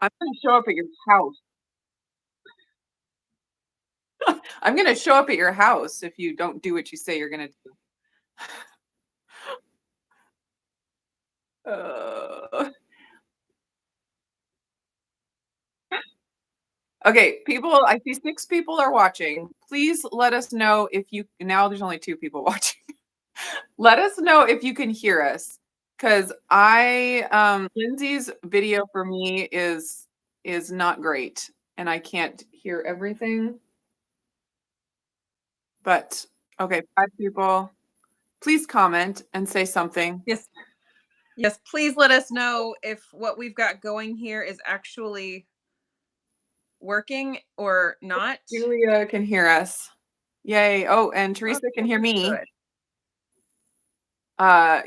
I'm gonna show up at your house. I'm gonna show up at your house if you don't do what you say you're gonna do. Uh, okay, people, I see 6 people are watching. Please let us know if you now there's only 2 people watching. Let us know if you can hear us, because Lindsay's video for me is not great, and I can't hear everything. But okay, 5 people. Please comment and say something. Yes. Yes, please let us know if what we've got going here is actually working or not. Julia can hear us. Yay. Oh, and Teresa can hear me. Good.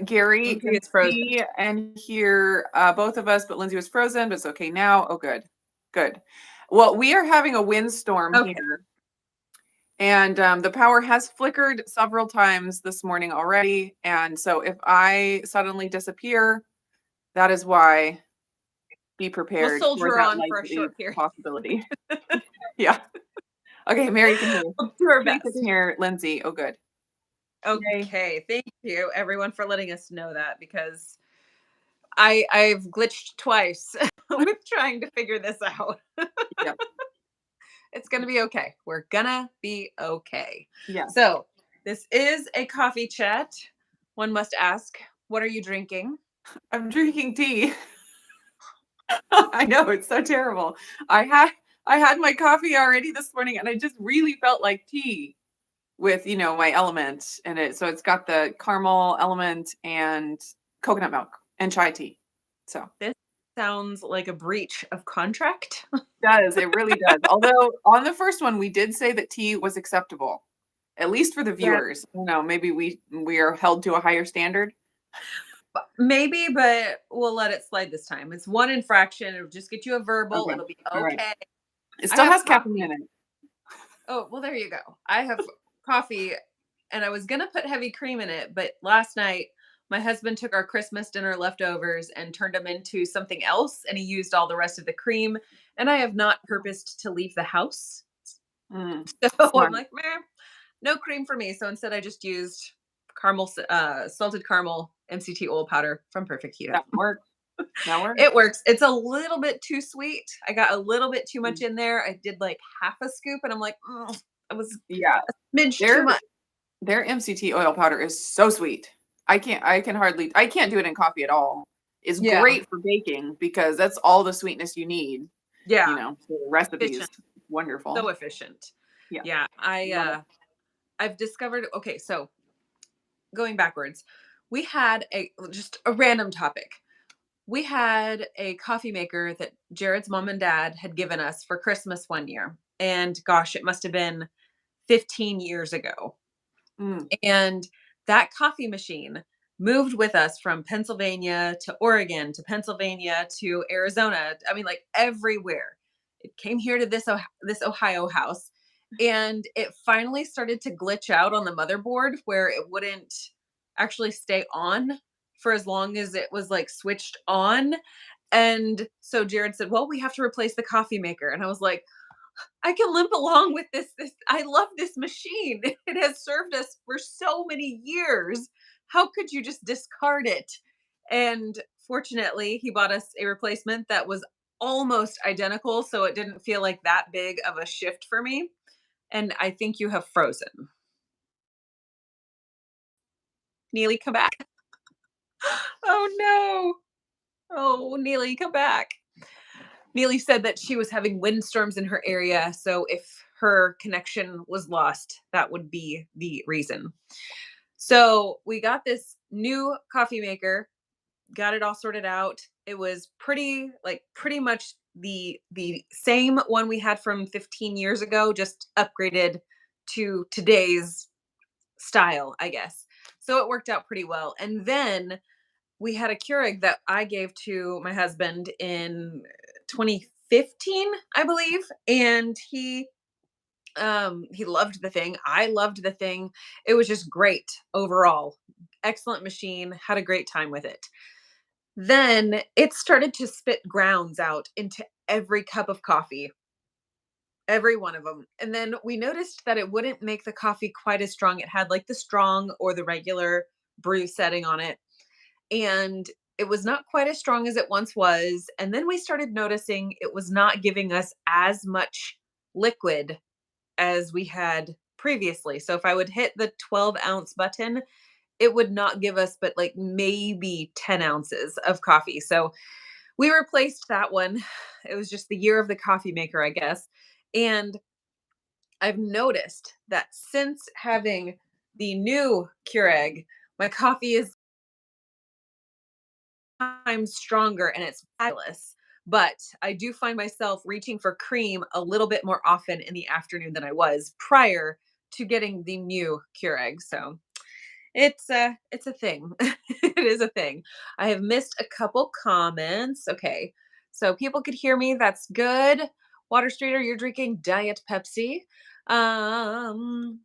Gary Lindsey can is frozen. see and hear both of us, but Lindsay was frozen, but it's okay now. Oh, good. Good. Well, we are having a windstorm Okay. here. And the power has flickered several times this morning already. And so if I suddenly disappear, that is why. Be We'll prepared for soldier that on for a likely short period. possibility. Yeah. Okay, Mary can hear. We'll do our Teresa best. can hear Lindsay. Oh, good. Yay. Okay, thank you everyone for letting us know that, because I've glitched twice with trying to figure this out. Yep. It's gonna be okay. We're gonna be okay. Yeah. So this is a coffee chat. One must ask, what are you drinking? I'm drinking tea. I know, it's so terrible. I had my coffee already this morning and I just really felt like tea with, my element in it. So it's got the caramel element and coconut milk and chai tea. So This sounds like a breach of contract. it really does. Although on the first one we did say that tea was acceptable, at least for the Yeah. viewers. Maybe we are held to a higher standard. Maybe, but we'll let it slide this time. It's one infraction. It'll just get you a verbal. Okay. It'll be All right. okay. It I still have has caffeine in it. Oh, well, there you go. I have coffee, and I was going to put heavy cream in it, but last night my husband took our Christmas dinner leftovers and turned them into something else, and he used all the rest of the cream. And I have not purposed to leave the house. So I'm Smart. like, meh, no cream for me. So instead, I just used salted caramel MCT oil powder from Perfect Keto. That works. That works. It works. It's a little bit too sweet. I got a little bit too much Mm. in there. I did like half a scoop, and I'm like, it was Yeah. a smidge too Their much. their MCT oil powder is so sweet. I can't do it in coffee at all. It's Yeah. great for baking because that's all the sweetness you need. Yeah. For the recipes. Efficient. Wonderful. So efficient. Yeah. Yeah. Love it. I've discovered, okay, so going backwards, we had just a random topic. We had a coffee maker that Jared's mom and dad had given us for Christmas one year. And gosh, it must have been 15 years ago. Mm. And that coffee machine moved with us from Pennsylvania to Oregon to Pennsylvania to Arizona. I mean, like everywhere. It came here to this Ohio house, and it finally started to glitch out on the motherboard where it wouldn't actually stay on for as long as it was like switched on. And so Jared said, "Well, we have to replace the coffee maker." And I was like, I can limp along with this. I love this machine. It has served us for so many years. How could you just discard it? And fortunately, he bought us a replacement that was almost identical, so it didn't feel like that big of a shift for me. And I think you have frozen. Neely, come back. Oh no. Oh, Neely, come back. Neely said that she was having windstorms in her area. So if her connection was lost, that would be the reason. So we got this new coffee maker, got it all sorted out. It was pretty much the same one we had from 15 years ago, just upgraded to today's style, I guess. So it worked out pretty well. And then we had a Keurig that I gave to my husband in 2015, I believe, and he loved the thing. I loved the thing. It was just great overall. Excellent machine. Had a great time with it. Then it started to spit grounds out into every cup of coffee, every one of them. And then we noticed that it wouldn't make the coffee quite as strong. It had like the strong or the regular brew setting on it. And it was not quite as strong as it once was. And then we started noticing it was not giving us as much liquid as we had previously. So if I would hit the 12-ounce button, it would not give us but like maybe 10 ounces of coffee. So we replaced that one. It was just the year of the coffee maker, I guess. And I've noticed that since having the new Keurig, my coffee is times stronger and it's fabulous. But I do find myself reaching for cream a little bit more often in the afternoon than I was prior to getting the new Keurig. So it's a thing. It is a thing. I have missed a couple comments. Okay. So people could hear me. That's good. Water Streeter, you're drinking Diet Pepsi. Um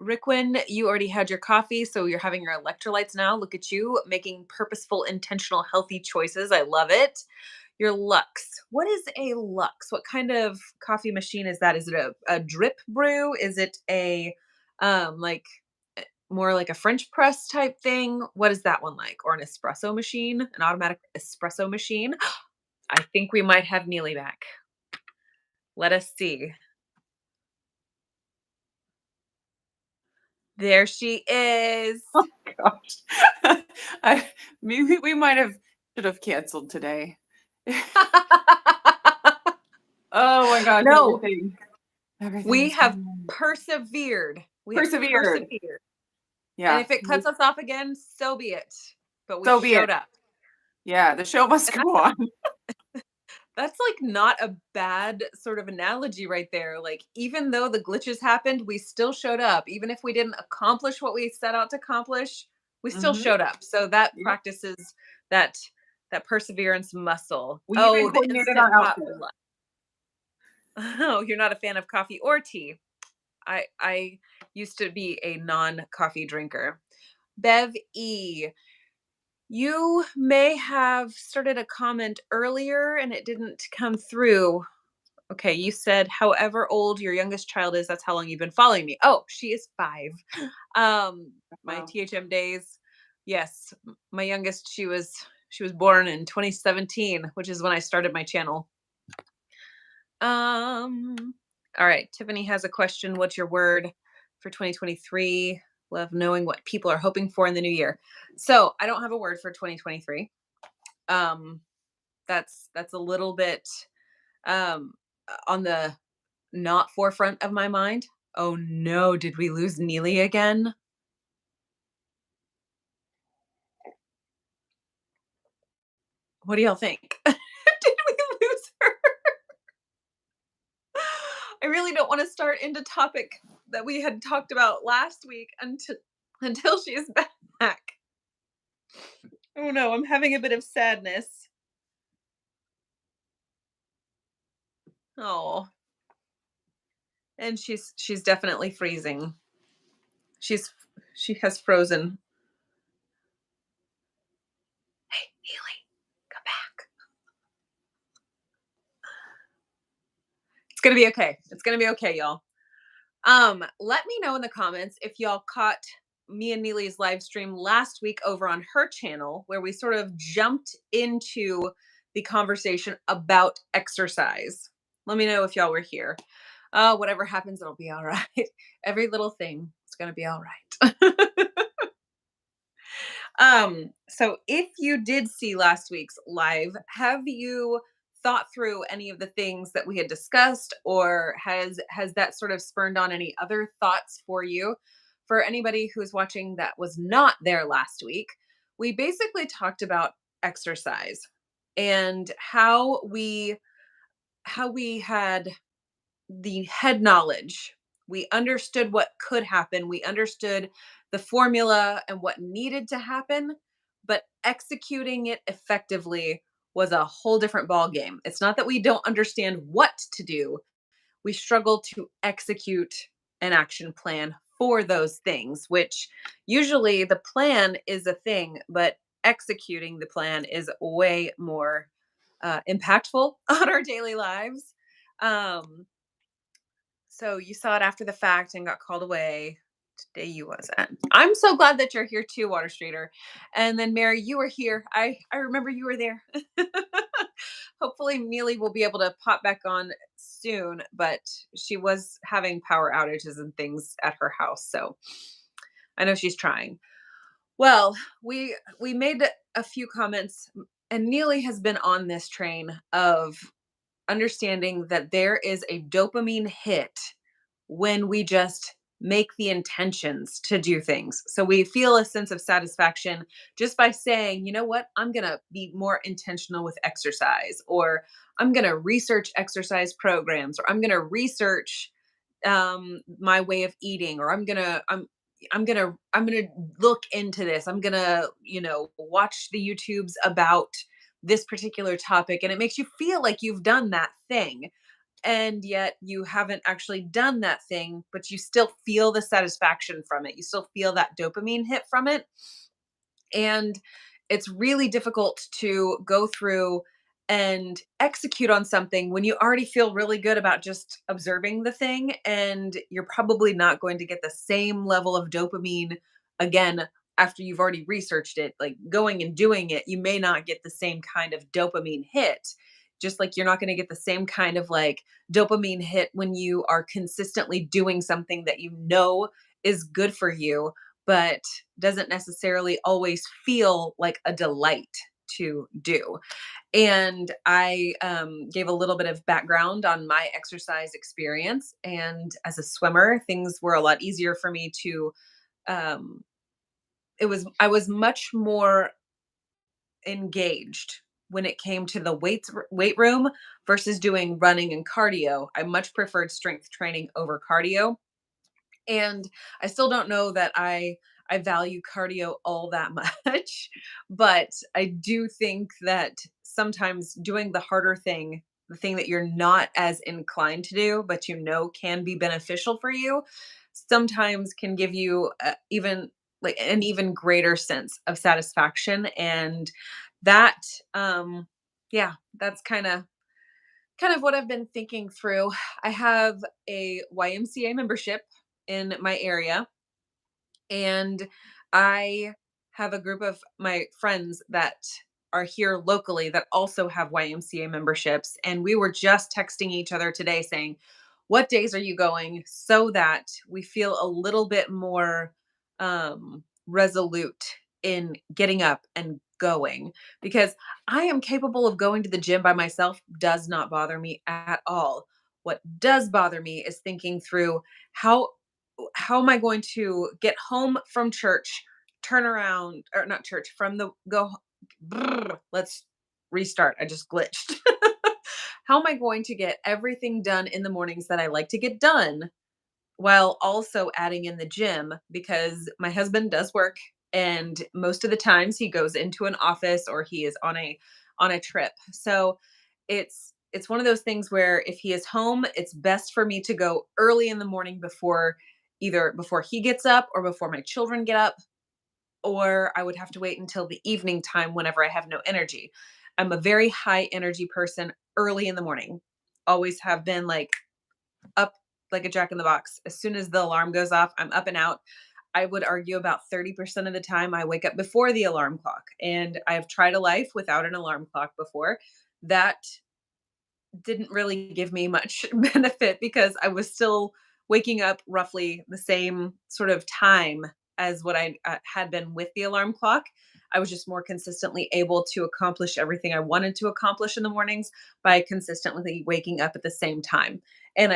Rickwin, you already had your coffee, so you're having your electrolytes now. Look at you making purposeful, intentional, healthy choices. I love it. Your Lux. What is a Lux? What kind of coffee machine is that? Is it a drip brew? Is it a like more like a French press type thing? What is that one like? Or an espresso machine? An automatic espresso machine? I think we might have Nili back. Let us see. There she is. Oh gosh. I maybe we might have should have canceled today. Oh my gosh, No, everything. we Everything's have fine. persevered. We have Persevered. persevered. And Yeah. if it cuts us off again, so be it. But we So be it. showed up. Yeah, the show must And go on. that's like not a bad sort of analogy right there. Like even though the glitches happened, we still showed up. Even if we didn't accomplish what we set out to accomplish, we still Mhm. showed up. So that Yep. practices that that perseverance muscle. We even Oh, the coordinated instant our pot outfit. luck. Oh, you're not a fan of coffee or tea. I used to be a non-coffee drinker. Bev E, you may have started a comment earlier and it didn't come through. Okay, you said however old your youngest child is, that's how long you've been following me. Oh, she is 5. My Wow. THM days. Yes, my youngest, she was born in 2017, which is when I started my channel. All right, Tiffany has a question. What's your word for 2023? Love knowing what people are hoping for in the new year. So I don't have a word for 2023. Um, that's a little bit um on the not forefront of my mind. Oh no, did we lose Nili again? What do y'all think? Did we lose her? I really don't want to start into topic that we had talked about last week until she's back. Oh no, I'm having a bit of sadness. Oh, and she's definitely freezing. She's she has frozen. Hey, Neely, come back. It's gonna be okay. It's gonna be okay, y'all. Let me know in the comments if y'all caught me and Neely's live stream last week over on her channel, where we sort of jumped into the conversation about exercise. Let me know if y'all were here. Whatever happens, it'll be all right. Every little thing is gonna be all right. So if you did see last week's live, have you thought through any of the things that we had discussed, or has that sort of spurned on any other thoughts for you? For anybody who's watching that was not there last week, we basically talked about exercise and how we had the head knowledge. We understood what could happen. We understood the formula and what needed to happen, but executing it effectively was a whole different ball game. It's not that we don't understand what to do. We struggle to execute an action plan for those things, which usually the plan is a thing, but executing the plan is way more impactful on our daily lives. Um, so you saw it after the fact and got called away. Today you wasn't. I'm so glad that you're here too, Water Streeter. And then Mary, you were here. I remember you were there. Hopefully Neely will be able to pop back on soon, but she was having power outages and things at her house. So I know she's trying. Well, we made a few comments, and Neely has been on this train of understanding that there is a dopamine hit when we just make the intentions to do things. So we feel a sense of satisfaction just by saying, you know what, I'm going to be more intentional with exercise, or I'm going to research exercise programs, or I'm going to research my way of eating, or I'm gonna look into this. I'm gonna, watch the YouTubes about this particular topic. And it makes you feel like you've done that thing. And yet you haven't actually done that thing, but you still feel the satisfaction from it. You still feel that dopamine hit from it. And it's really difficult to go through and execute on something when you already feel really good about just observing the thing, and you're probably not going to get the same level of dopamine again after you've already researched it. Like, going and doing it, you may not get the same kind of dopamine hit, just like you're not going to get the same kind of like dopamine hit when you are consistently doing something that you know is good for you, but doesn't necessarily always feel like a delight to do. And I gave a little bit of background on my exercise experience. And as a swimmer, things were a lot easier for me to. Um, I was much more engaged when it came to the weight room versus doing running and cardio. I much preferred strength training over cardio, and I still don't know that I value cardio all that much, but I do think that sometimes doing the harder thing, the thing that you're not as inclined to do but can be beneficial for you, sometimes can give you even like an even greater sense of satisfaction. And that yeah, that's kind of what I've been thinking through. I have a YMCA membership in my area, and I have a group of my friends that are here locally that also have YMCA memberships. And we were just texting each other today saying, what days are you going? So that we feel a little bit more resolute in getting up and going. Because I am capable of going to the gym by myself, does not bother me at all. What does bother me is thinking through how how am I going to get home from church, turn around, or not church, from the go let's restart. I just glitched. How am I going to get everything done in the mornings that I like to get done while also adding in the gym? Because my husband does work, and most of the times he goes into an office or he is on a trip. So it's one of those things where if he is home, it's best for me to go early in the morning, before he gets up or before my children get up, or I would have to wait until the evening time whenever I have no energy. I'm a very high energy person early in the morning. Always have been, like, up like a jack in the box. As soon as the alarm goes off, I'm up and out. I would argue about 30% of the time I wake up before the alarm clock. And I've tried a life without an alarm clock before. That didn't really give me much benefit because I was still waking up roughly the same sort of time as what I had been with the alarm clock. I was just more consistently able to accomplish everything I wanted to accomplish in the mornings by consistently waking up at the same time. And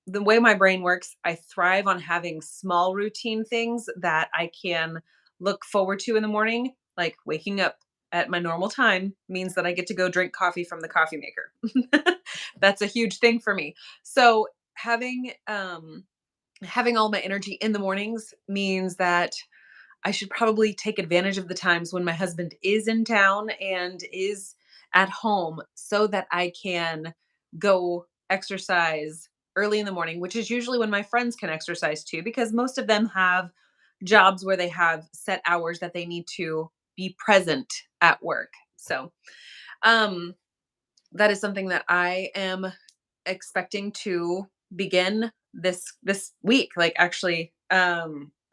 the way my brain works, I thrive on having small routine things that I can look forward to in the morning. Like, waking up at my normal time means that I get to go drink coffee from the coffee maker. That's a huge thing for me. So having all my energy in the mornings means that I should probably take advantage of the times when my husband is in town and is at home so that I can go exercise early in the morning, which is usually when my friends can exercise too, because most of them have jobs where they have set hours that they need to be present at work. So, um, that is something that I am expecting to begin this week. Like, actually,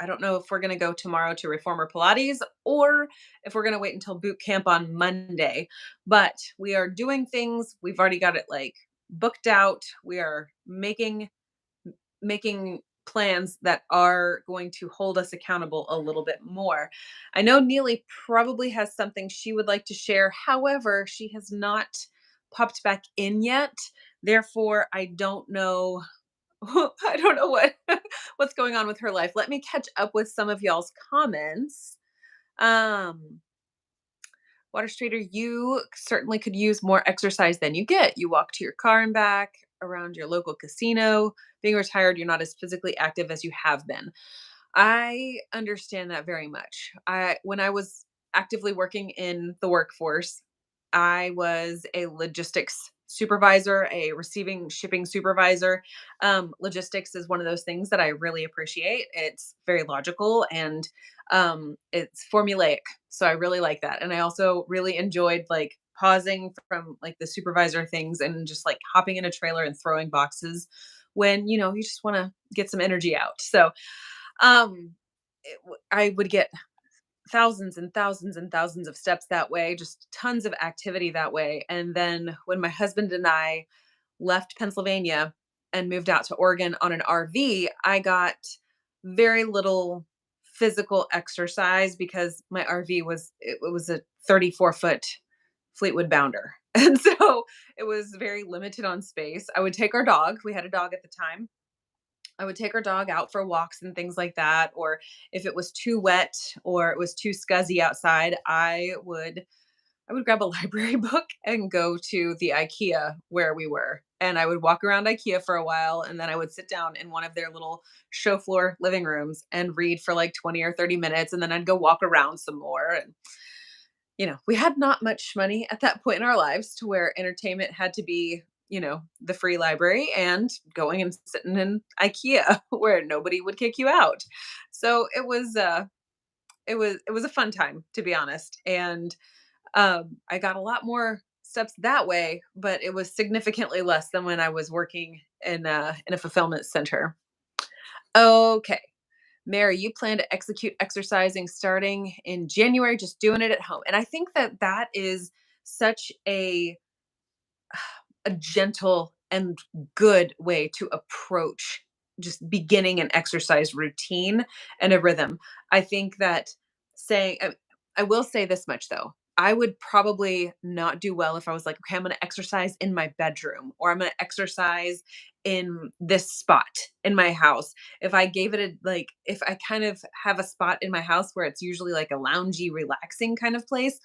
I don't know if we're going to go tomorrow to Reformer Pilates or if we're going to wait until boot camp on Monday. But we are doing things. We've already got it like booked out. We are making plans that are going to hold us accountable a little bit more. I know Neely probably has something she would like to share. However, she has not popped back in yet. Therefore, I don't know I don't know what's going on with her life. Let me catch up with some of y'all's comments. Um Water Streeter, you certainly could use more exercise than you get. You walk to your car and back around your local casino. Being retired, you're not as physically active as you have been. I understand that very much. When I was actively working in the workforce, I was a logistics supervisor, a receiving shipping supervisor. Logistics is one of those things that I really appreciate. It's very logical and it's formulaic. So I really like that. And I also really enjoyed like pausing from like the supervisor things and just like hopping in a trailer and throwing boxes when, you just want to get some energy out. So um, I would get thousands and thousands and thousands of steps that way, just tons of activity that way. And then when my husband and I left Pennsylvania and moved out to Oregon on an RV, I got very little physical exercise because my RV was a 34-foot Fleetwood Bounder. And so it was very limited on space. I would take our dog. We had a dog at the time. I would take our dog out for walks and things like that. Or if it was too wet or it was too scuzzy outside, I would grab a library book and go to the IKEA where we were. And I would walk around IKEA for a while and then I would sit down in one of their little show floor living rooms and read for like 20 or 30 minutes and then I'd go walk around some more and we had not much money at that point in our lives to where entertainment had to be, the free library and going and sitting in IKEA where nobody would kick you out. So it was a fun time, to be honest. And I got a lot more steps that way, but it was significantly less than when I was working in a fulfillment center. Okay. Mary, you plan to execute exercising starting in January, just doing it at home. And I think that that is such a gentle and good way to approach just beginning an exercise routine and a rhythm. I think that saying, I will say this much though. I would probably not do well if I was like, okay, I'm going to exercise in my bedroom or I'm going to exercise in this spot in my house. If I gave it if I kind of have a spot in my house where it's usually like a loungy, relaxing kind of place,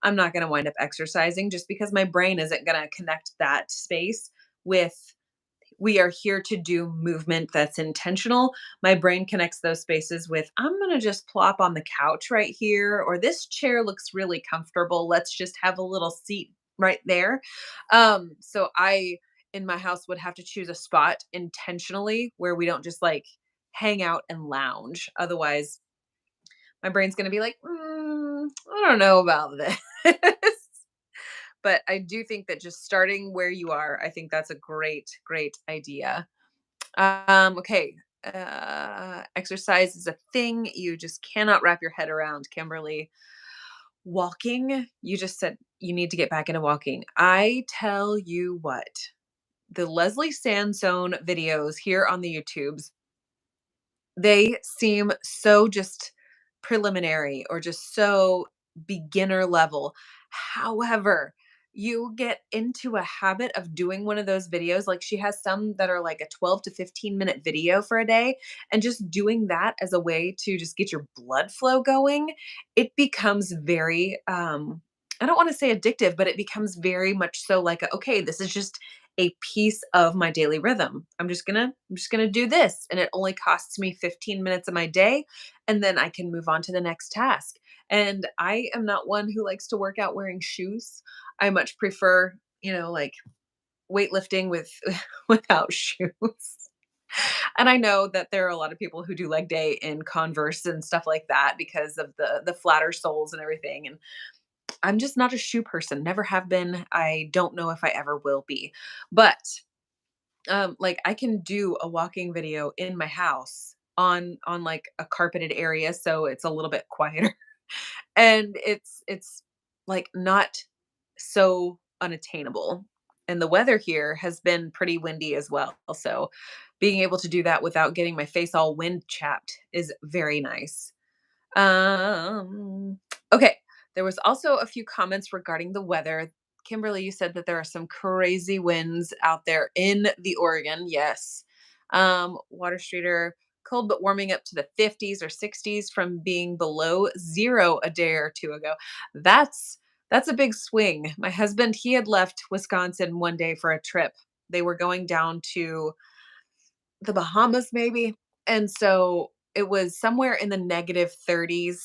I'm not going to wind up exercising just because my brain isn't going to connect that space with we are here to do movement that's intentional. My brain connects those spaces with I'm going to just plop on the couch right here, or this chair looks really comfortable. Let's just have a little seat right there. So I, in my house, would have to choose a spot intentionally where we don't just like hang out and lounge. Otherwise, my brain's going to be like, I don't know about this. But I do think that just starting where you are, I think that's a great, great idea. Okay. Exercise is a thing you just cannot wrap your head around, Kimberly. Walking, you just said you need to get back into walking. I tell you what, the Leslie Sansone videos here on the YouTubes, they seem so just preliminary or just so beginner level. However, you get into a habit of doing one of those videos. Like she has some that are like a 12 to 15-minute video for a day. And just doing that as a way to just get your blood flow going, it becomes very, I don't want to say addictive, but it becomes very much so like, okay, this is just a piece of my daily rhythm. I'm just gonna do this. And it only costs me 15 minutes of my day. And then I can move on to the next task. And I am not one who likes to work out wearing shoes. I much prefer, like weightlifting with without shoes. And I know that there are a lot of people who do leg day in Converse and stuff like that because of the flatter soles and everything. And I'm just not a shoe person. Never have been. I don't know if I ever will be. But like I can do a walking video in my house on like a carpeted area so it's a little bit quieter. And it's like not so unattainable. And the weather here has been pretty windy as well. So being able to do that without getting my face all wind chapped is very nice. Um, okay. There was also a few comments regarding the weather. Kimberly, you said that there are some crazy winds out there in the Oregon. Yes. Water Streeter, cold but warming up to the 50s or 60s from being below zero a day or two ago. That's that's a big swing. My husband, he had left Wisconsin one day for a trip. They were going down to the Bahamas maybe. And so it was somewhere in the negative 30s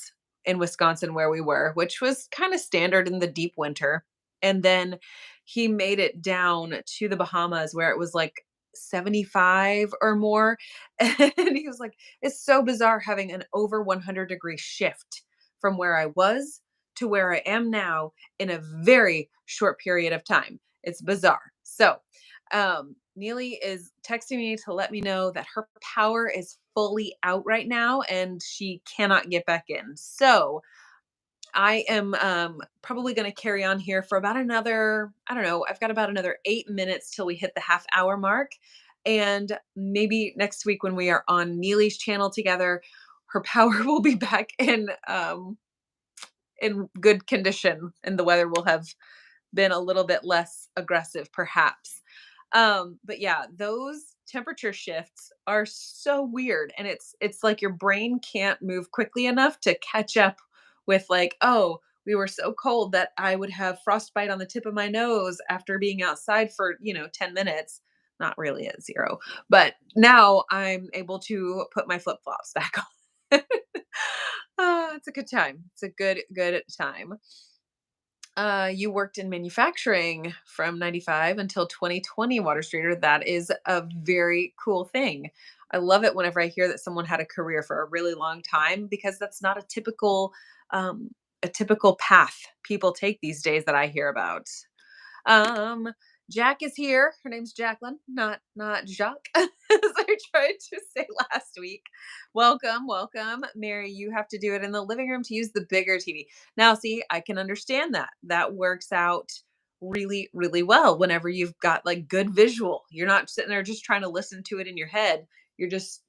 in Wisconsin where we were, which was kind of standard in the deep winter. And then he made it down to the Bahamas where it was like 75 or more. And he was like, it's so bizarre having an over 100-degree shift from where I was to where I am now in a very short period of time. It's bizarre. So, Neely is texting me to let me know that her power is fully out right now and she cannot get back in. So I am probably going to carry on here for about another, I don't know, I've got about another 8 minutes till we hit the half hour mark. And maybe next week when we are on Neely's channel together, her power will be back in good condition and the weather will have been a little bit less aggressive perhaps. But yeah, those temperature shifts are so weird and it's like your brain can't move quickly enough to catch up with like, oh, we were so cold that I would have frostbite on the tip of my nose after being outside for, 10 minutes. Not really at zero, but now I'm able to put my flip-flops back on. It's a good time. It's a good time. You worked in manufacturing from 95 until 2020, Water Streeter. That is a very cool thing. I love it whenever I hear that someone had a career for a really long time because that's not um, a typical path people take these days that I hear about. Um, Jack is here. Her name's Jacqueline, not Jacques, as I tried to say last week. Welcome, welcome. Mary, you have to do it in the living room to use the bigger TV. Now, see, I can understand that. That works out really, really well whenever you've got like good visual. You're not sitting there just trying to listen to it in your head. You're just,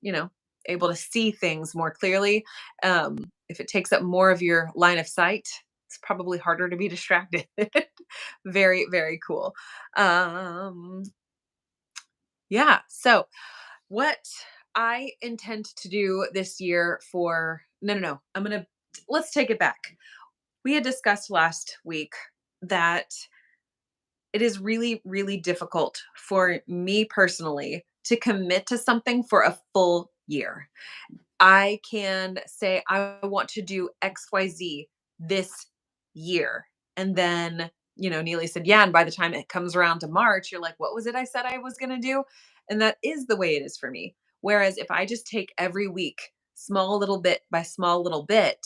able to see things more clearly. If it takes up more of your line of sight, it's probably harder to be distracted. Very, very cool. Um, yeah. So, what I intend to do this year for no, no, no. Let's take it back. We had discussed last week that it is really, really difficult for me personally to commit to something for a full year. I can say, I want to do XYZ this year. And then, Neely said, yeah. And by the time it comes around to March, you're like, what was it I said I was going to do? And that is the way it is for me. Whereas if I just take every week, small little bit by small little bit,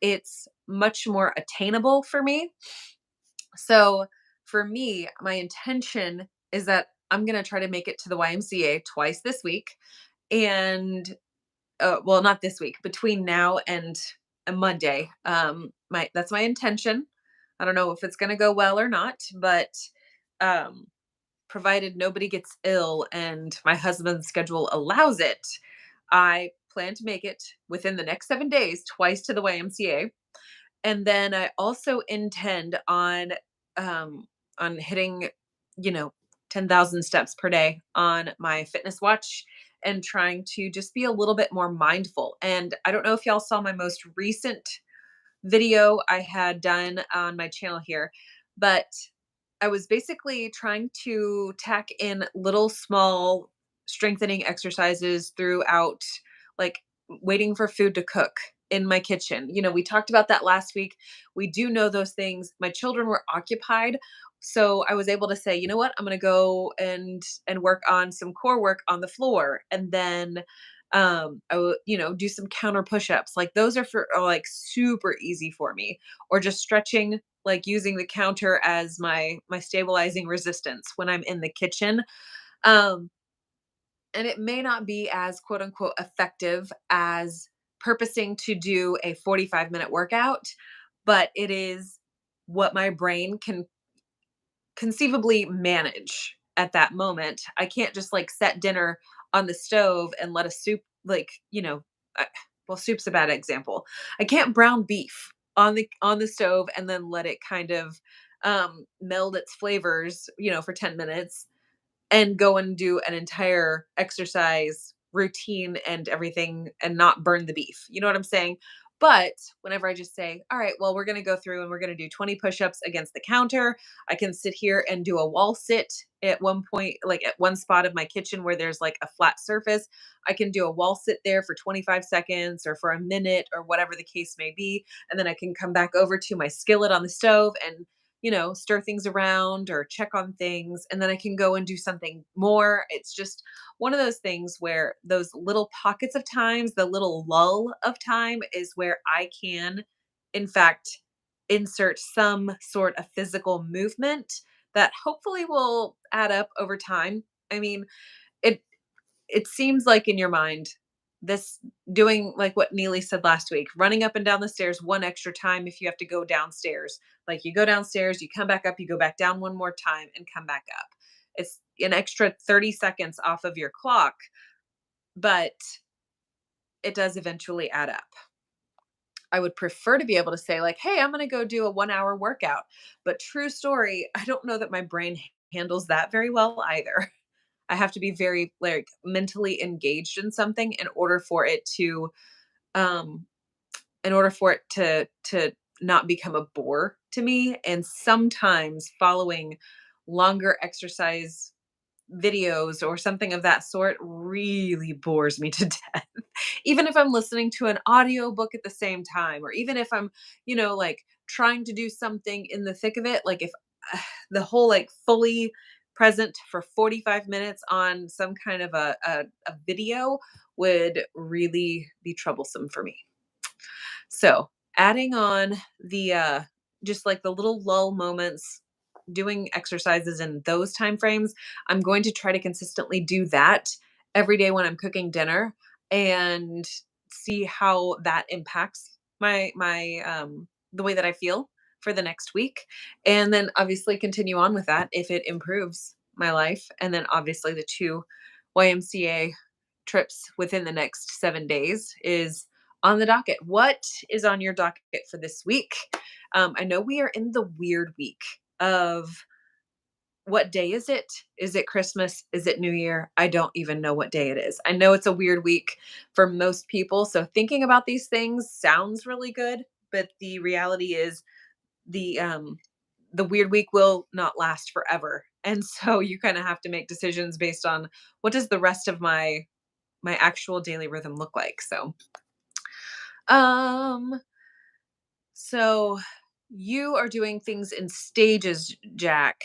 it's much more attainable for me. So for me, my intention is that I'm going to try to make it to the YMCA twice this week. And well, not this week, between now and a Monday. My That's my intention. I don't know if it's going to go well or not, but um, provided nobody gets ill and my husband's schedule allows it, I plan to make it within the next 7 days, twice to the YMCA. And then I also intend on hitting, you know, 10,000 steps per day on my fitness watch and trying to just be a little bit more mindful. And I don't know if y'all saw my most recent video I had done on my channel here, but I was basically trying to tack in little small strengthening exercises throughout, like waiting for food to cook in my kitchen. We talked about that last week. We do know those things. My children were occupied, so I was able to say, you know what, I'm going to go and work on some core work on the floor, and then I will, do some counter push-ups. Like those are like super easy for me, or just stretching, like using the counter as my stabilizing resistance when I'm in the kitchen. Um, and it may not be as quote unquote effective as purposing to do a 45-minute workout, but it is what my brain can conceivably manage at that moment. I can't just like set dinner on the stove and let a soup, like, I, well, soup's a bad example. I can't brown beef on the stove and then let it kind of meld its flavors, for 10 minutes and go and do an entire exercise routine and everything and not burn the beef. You know what I'm saying? But whenever I just say, all right, well, we're going to go through and we're going to do 20 push ups against the counter, I can sit here and do a wall sit at one point, like at one spot of my kitchen where there's like a flat surface. I can do a wall sit there for 25 seconds or for a minute or whatever the case may be. And then I can come back over to my skillet on the stove and stir things around or check on things. And then I can go and do something more. It's just one of those things where those little pockets of times, the little lull of time is where I can, in fact, insert some sort of physical movement that hopefully will add up over time. I mean, it it seems like in your mind, this doing like what Neely said last week, running up and down the stairs one extra time if you have to go downstairs. Like you go downstairs, you come back up, you go back down one more time and come back up. It's an extra 30 seconds off of your clock, but it does eventually add up. I would prefer to be able to say, like, hey, I'm going to go do a 1 hour workout. But true story, I don't know that my brain handles that very well either. I have to be very like mentally engaged in something um in order for it to not become a bore to me. And sometimes following longer exercise videos or something of that sort really bores me to death. Even if I'm listening to an audiobook at the same time, or even if I'm, like trying to do something in the thick of it, like if the whole like fully present for 45 minutes on some kind of a video would really be troublesome for me. So adding on the just like the little lull moments, doing exercises in those time frames, I'm going to try to consistently do that every day when I'm cooking dinner and see how that impacts my the way that I feel for the next week. And then obviously continue on with that if it improves my life. And then obviously the two YMCA trips within the next 7 days is on the docket. What is on your docket for this week? I know we are in the weird week of what day is it? Is it Christmas? Is it New Year? I don't even know what day it is. I know it's a weird week for most people. So thinking about these things sounds really good, but the reality is the weird week will not last forever. And so you kind of have to make decisions based on what does the rest of my actual daily rhythm look like. Um so you are doing things in stages, Jack,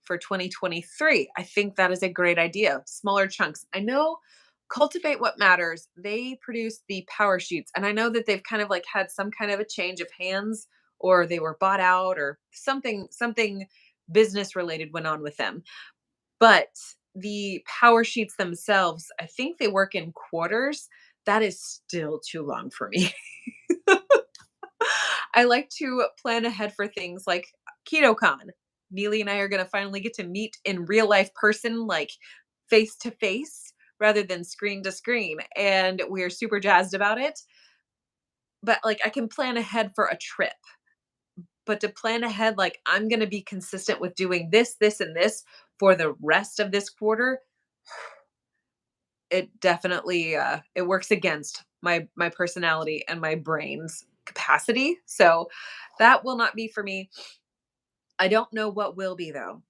for 2023. I think that is a great idea. Smaller chunks. I know Cultivate What Matters, they produce the power sheets. And I know that they've kind of like had some kind of a change of hands, or they were bought out or something business related went on with them. But the power sheets themselves, I think they work in quarters. That is still too long for me. I like to plan ahead for things like KetoCon. Neely and I are going to finally get to meet in real life person, like face to face rather than screen to screen. And we're super jazzed about it. But like, I can plan ahead for a trip, but to plan ahead, like, I'm going to be consistent with doing this, this, and this for the rest of this quarter. It definitely it works against my personality and my brain's capacity. So that will not be for me. I don't know what will be though.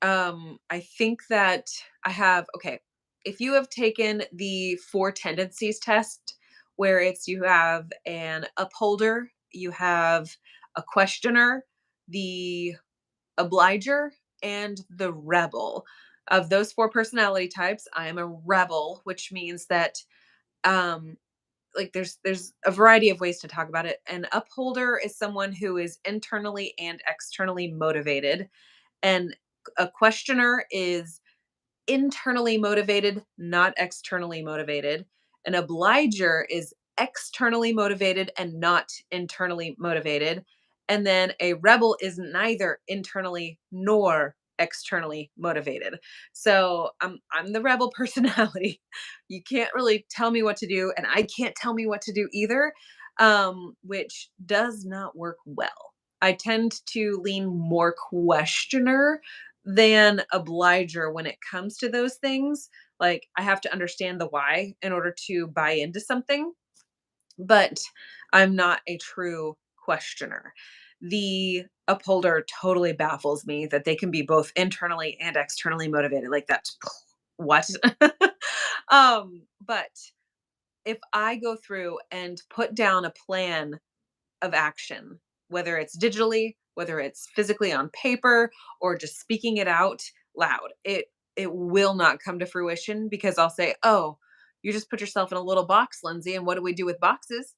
I think that I have, okay, if you have taken the four tendencies test, where it's you have an upholder, you have a questioner, the obliger, and the rebel. Of those four personality types, I am a rebel, which means that um like there's a variety of ways to talk about it. An upholder is someone who is internally and externally motivated, and a questioner is internally motivated, not externally motivated. An obliger is externally motivated and not internally motivated. And then a rebel is neither internally nor externally motivated. So I'm the rebel personality. You can't really tell me what to do, and I can't tell me what to do either, which does not work well. I tend to lean more questioner than obliger when it comes to those things. Like, I have to understand the why in order to buy into something, but I'm not a true questioner. The upholder totally baffles me that they can be both internally and externally motivated. Like, that's what? But if I go through and put down a plan of action, whether it's digitally, whether it's physically on paper, or just speaking it out loud. It will not come to fruition because I'll say, "Oh, you just put yourself in a little box, Lindsay, and what do we do with boxes?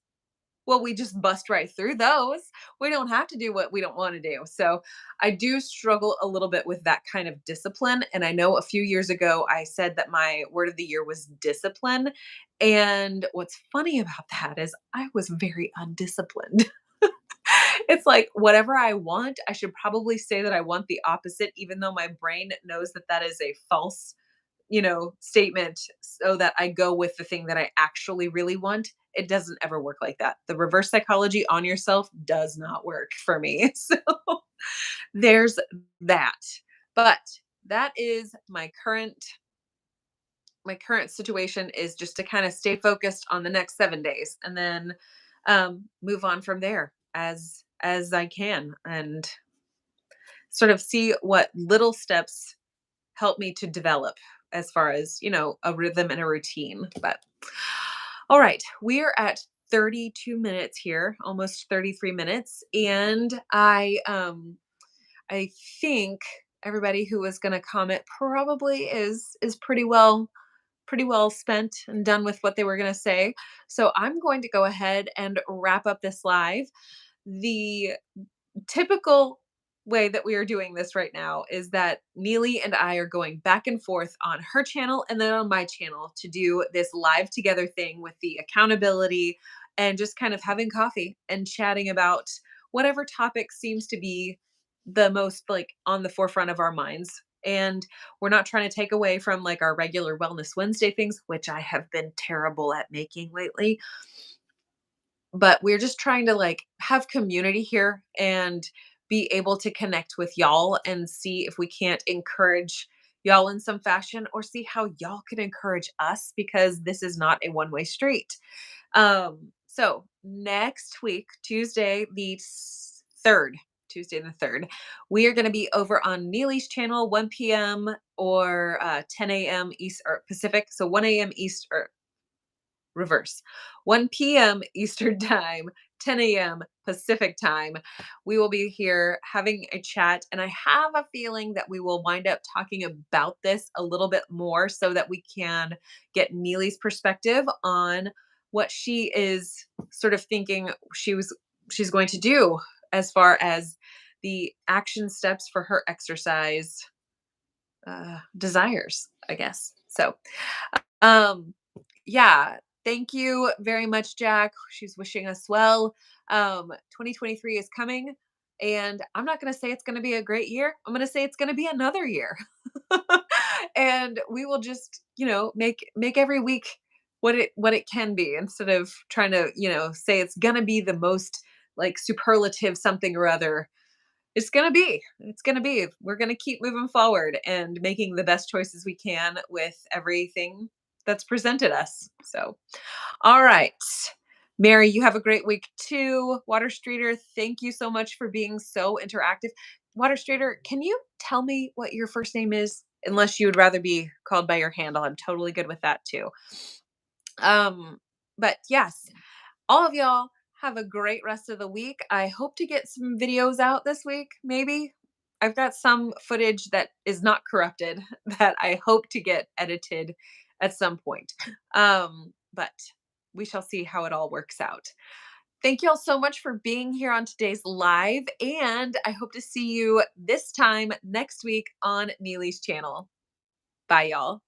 Well, we just bust right through those. We don't have to do what we don't want to do." So I do struggle a little bit with that kind of discipline. And I know a few years ago, I said that my word of the year was discipline. And what's funny about that is I was very undisciplined. It's like whatever I want, I should probably say that I want the opposite, even though my brain knows that that is a false, statement, so that I go with the thing that I actually really want. It doesn't ever work like that. The reverse psychology on yourself does not work for me. So there's that. But that is my current situation, is just to kind of stay focused on the next 7 days, and then move on from there as I can, and sort of see what little steps help me to develop as far as, a rhythm and a routine. But all right, we are at 32 minutes here, almost 33 minutes, and I think everybody who was going to comment probably is pretty well spent and done with what they were going to say. So I'm going to go ahead and wrap up this live. The typical way that we are doing this right now is that Neely and I are going back and forth on her channel and then on my channel to do this live together thing with the accountability and just kind of having coffee and chatting about whatever topic seems to be the most like on the forefront of our minds. And we're not trying to take away from like our regular Wellness Wednesday things, which I have been terrible at making lately, but we're just trying to like have community here and be able to connect with y'all and see if we can't encourage y'all in some fashion, or see how y'all can encourage us, because this is not a one-way street. So next week, Tuesday the 3rd, we are going to be over on Neely's channel, 1 p.m. or 10 a.m. East or Pacific. So 1 a.m. East, or reverse, 1 p.m. Eastern time, 10 a.m. Pacific time. We will be here having a chat, and I have a feeling that we will wind up talking about this a little bit more so that we can get Neely's perspective on what she is sort of thinking she's going to do as far as the action steps for her exercise desires, I guess. So, um, yeah, thank you very much, Jack. She's wishing us well. 2023 is coming, and I'm not going to say it's going to be a great year. I'm going to say it's going to be another year. And we will just, make every week what it can be, instead of trying to, say it's going to be the most like superlative something or other. It's gonna be. We're gonna keep moving forward and making the best choices we can with everything that's presented us. So, all right. Mary, you have a great week too. Water Streeter, thank you so much for being so interactive. Water Streeter, can you tell me what your first name is? Unless you would rather be called by your handle, I'm totally good with that too. Um, But yes, all of y'all have a great rest of the week. I hope to get some videos out this week, maybe. I've got some footage that is not corrupted that I hope to get edited at some point. But we shall see how it all works out. Thank you all so much for being here on today's live, and I hope to see you this time next week on Nili's channel. Bye, y'all.